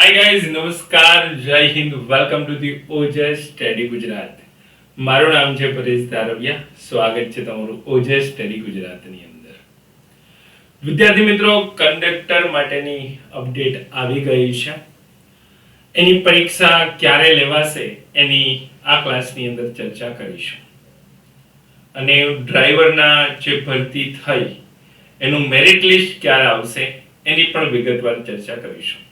Hi guys, નમસ્કાર, જય Hind, welcome to the Ojas study Gujarat. મારું નામ છે પરેશ ધારવિયા. સ્વાગત છે તમારું ઓજસ સ્ટડી ગુજરાતની અંદર. વિદ્યાર્થી મિત્રો, કંડક્ટર માટેની અપડેટ આવી ગઈ છે. એની પરીક્ષા ક્યારે લેવાશે એની આ ક્લાસની અંદર ચર્ચા કરીશું. અને ડ્રાઈવરના જે ભરતી થઈ એનું મેરિટ લિસ્ટ ક્યારે આવશે એની પણ વિગતવાર ચર્ચા કરીશું.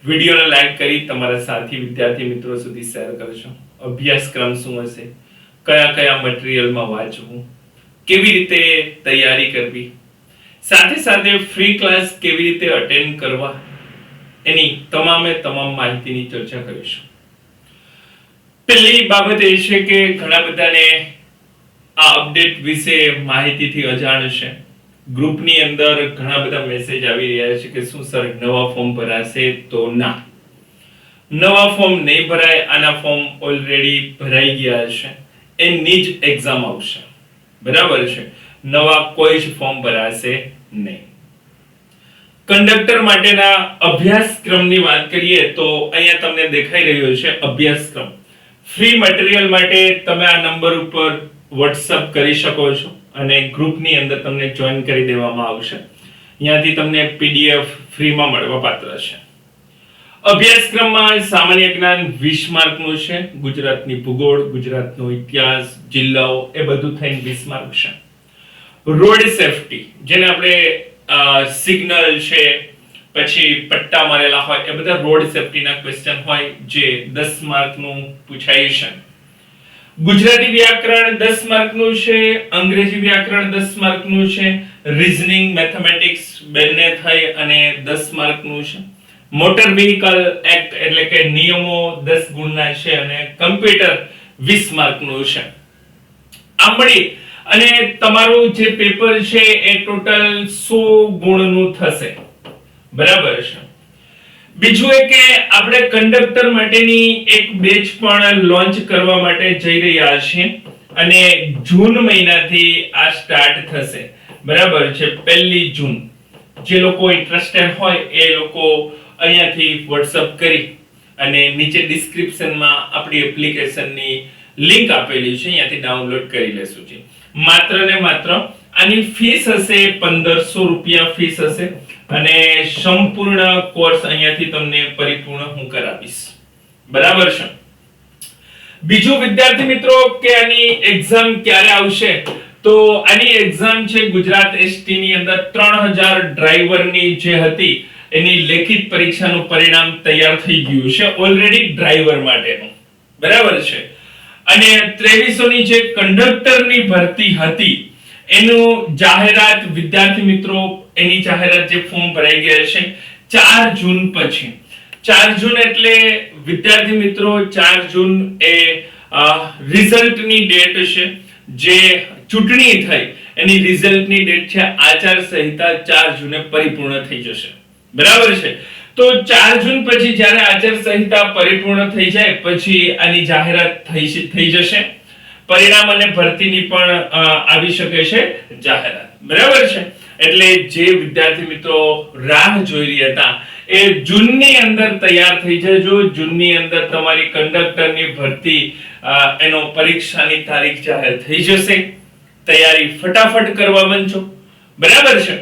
વિડિયોને લાઈક કરી તમારા સાથી વિદ્યાર્થી મિત્રો સુધી શેર કરજો. અભ્યાસક્રમ શું હશે, કયા કયા મટીરીયલમાં વાંચવું, કેવી રીતે તૈયારી કરવી, સાથે સાથે ફ્રી ક્લાસ કેવી રીતે અટેન્ડ કરવા, એની તમામે તમામ માહિતીની ચર્ચા કરીશું. પહેલી બાબત એ છે કે ઘણા બધાને આ અપડેટ વિશે માહિતીથી અજાણ છે. ગ્રુપની અંદર ઘણા બધા મેસેજ આવી રહ્યા છે કે શું સર નવા ફોર્મ ભરાશે? તો ના, નવા ફોર્મ નહીં ભરાય. આના ફોર્મ ઓલરેડી ભરાઈ ગયા છે, એની જ એક્ઝામ આવશે. બરાબર છે, નવા કોઈ જ ફોર્મ ભરાશે નહીં. કંડક્ટર માટેના અભ્યાસક્રમની વાત કરીએ તો અહીંયા તમને દેખાઈ રહ્યો છે અભ્યાસક્રમ. ફ્રી મટીરીયલ માટે તમે આ નંબર ઉપર WhatsApp કરી શકો છો અને ગ્રુપની અંદર તમને જોઈન કરી દેવામાં આવશે. અહીંયાથી તમને PDF ફ્રીમાં મળવા પાત્ર છે. અભ્યાસક્રમમાં સામાન્ય જ્ઞાન 20 માર્કનું છે. ગુજરાતની ભૂગોળ, ગુજરાતનો ઇતિહાસ, જિલ્લાઓ એ બધું થઈને 20 માર્ક છે. રોડ સેફટી, જેને આપણે સિગ્નલ છે, પછી પટ્ટા મારેલા હોય, એ બધા રોડ સેફટીના ક્વેશ્ચન હોય જે 10 માર્કનું પૂછાય છે. ગુજરાતી વ્યાકરણ 10 માર્કનું છે, અંગ્રેજી વ્યાકરણ 10 માર્કનું છે, રીઝનિંગ, મેથેમેટિક્સ બંને થઈ અને 10 માર્કનું છે. મોટર વ્હીકલ એક્ટ એટલે કે નિયમો 10 ગુણના છે અને કમ્પ્યુટર 20 માર્કનું છે. આમ મળી અને તમારું જે પેપર છે એ ટોટલ 100 ગુણનું થશે. બરાબર છે. બીજું એ કે આપણે કંડક્ટર માટેની એક બેચ પણ લોન્ચ કરવા માટે જઈ રહ્યા છીએ અને જૂન મહિનાથી આ સ્ટાર્ટ થશે. બરાબર છે, 1 જૂન. જે લોકો ઇન્ટરેસ્ટેડ હોય એ લોકો અહીંયાથી WhatsApp કરી અને નીચે ડિસ્ક્રિપ્શનમાં આપણી એપ્લિકેશનની લિંક આપેલી છે, અહીંયાથી ડાઉનલોડ કરી લેશું. છે માત્ર ને માત્ર આની ફીસ હશે 1500 રૂપિયા ફીસ હશે અને સંપૂર્ણ કોર્સ અહીંયાથી તમને પરિપૂર્ણ હું કરાવીશ. બરાબર છે. બીજું વિદ્યાર્થી મિત્રો કે આની એક્ઝામ ક્યારે આવશે? તો આની એક્ઝામ છે ગુજરાત એસટી ની અંદર 3000 ડ્રાઈવરની જે હતી એની લેખિત પરીક્ષાનું પરિણામ તૈયાર થઈ ગયું છે ઓલરેડી ડ્રાઈવર માટેનું. બરાબર છે. અને 2300 ની જે કંડક્ટરની ભરતી હતી એનું જાહેરાત વિદ્યાર્થી મિત્રો એની જાહેરાત જે ફોર્મ ભરાઈ ગયા છે 4 જૂન પછી. 4 જૂન એટલે વિદ્યાર્થી મિત્રો 4 જૂન એ રિઝલ્ટની ડેટ છે. જે ચૂંટણી થઈ એની રિઝલ્ટની ડેટ છે. આચાર સંહિતા 4 જૂને પરિપૂર્ણ થઈ જશે. બરાબર છે. તો 4 જૂન પછી જ્યારે આચાર સંહિતા પરિપૂર્ણ થઈ જાય પછી આની જાહેરાત થઈ જશે. પરિણામ અને ભરતીની પણ આવી શકે છે જાહેરાત. બરાબર છે. એટલે જે વિદ્યાર્થી મિત્રો રાહ જોઈ રહ્યા હતા એ જૂનની અંદર તૈયાર થઈ જજો. જૂનની અંદર તમારી કંડક્ટરની ભરતી એનો પરીક્ષાની તારીખ જાહેર થઈ જશે. તૈયારી ફટાફટ કરવા માંડજો. બરાબર છે.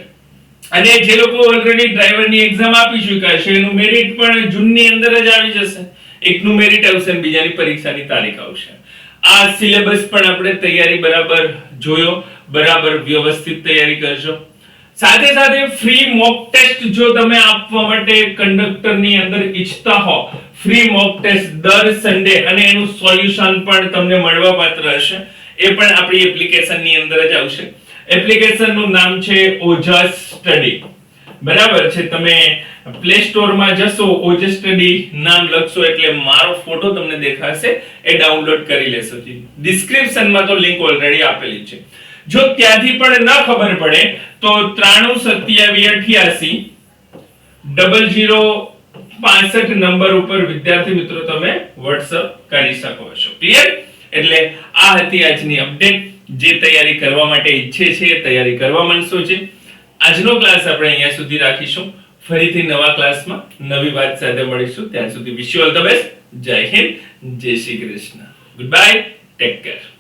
અને જે લોકો ઓલરેડી ડ્રાઈવરની એક્ઝામ આપી ચૂક્યા છે એનું મેરિટ પણ જૂનની અંદર જ આવી જશે. એકનું મેરિટ આવશે અને બીજાની પરીક્ષાની તારીખ આવશે. આ સિલેબસ પણ આપણે તૈયારી બરાબર જોયો, બરાબર વ્યવસ્થિત તૈયારી કરજો. સાથે સાથે ફ્રી મોક ટેસ્ટ જો તમે આપવા માટે કંડક્ટરની અંદર ઈચ્છતા હો, ફ્રી મોક ટેસ્ટ દર સન્ડે અને એનું સોલ્યુશન પણ તમને મળવા પાત્ર હશે. એ પણ આપણી એપ્લિકેશનની અંદર જ આવશે. એપ્લિકેશનનું નામ છે ઓજસ સ્ટડી. બરાબર છે. તમે પ્લે સ્ટોર માં જશો, ઓજસ સ્ટડી નામ લખશો એટલે મારો ફોટો તમને દેખાશે, એ ડાઉનલોડ કરી લેશો. ડિસ્ક્રિપ્શનમાં તો લિંક ઓલરેડી આપેલી છે. જો ત્યાંથી પણ ન ખબર પડે તો 9327880065 નંબર ઉપર વિદ્યાર્થી મિત્રો તમે WhatsApp કરી શકો છો. ક્લિયર? એટલે આ હતી આજની અપડેટ. જે તૈયારી કરવા માટે ઈચ્છે છે તૈયારી કરવા માંડશો છે. આજનો ક્લાસ આપણે અહીંયા સુધી રાખીશું. ફરીથી નવા ક્લાસમાં નવી વાત સાથે મળીશું. ત્યાં સુધી wish you all the best. જય હિન્દ, જય Shri Krishna. Good bye, take care.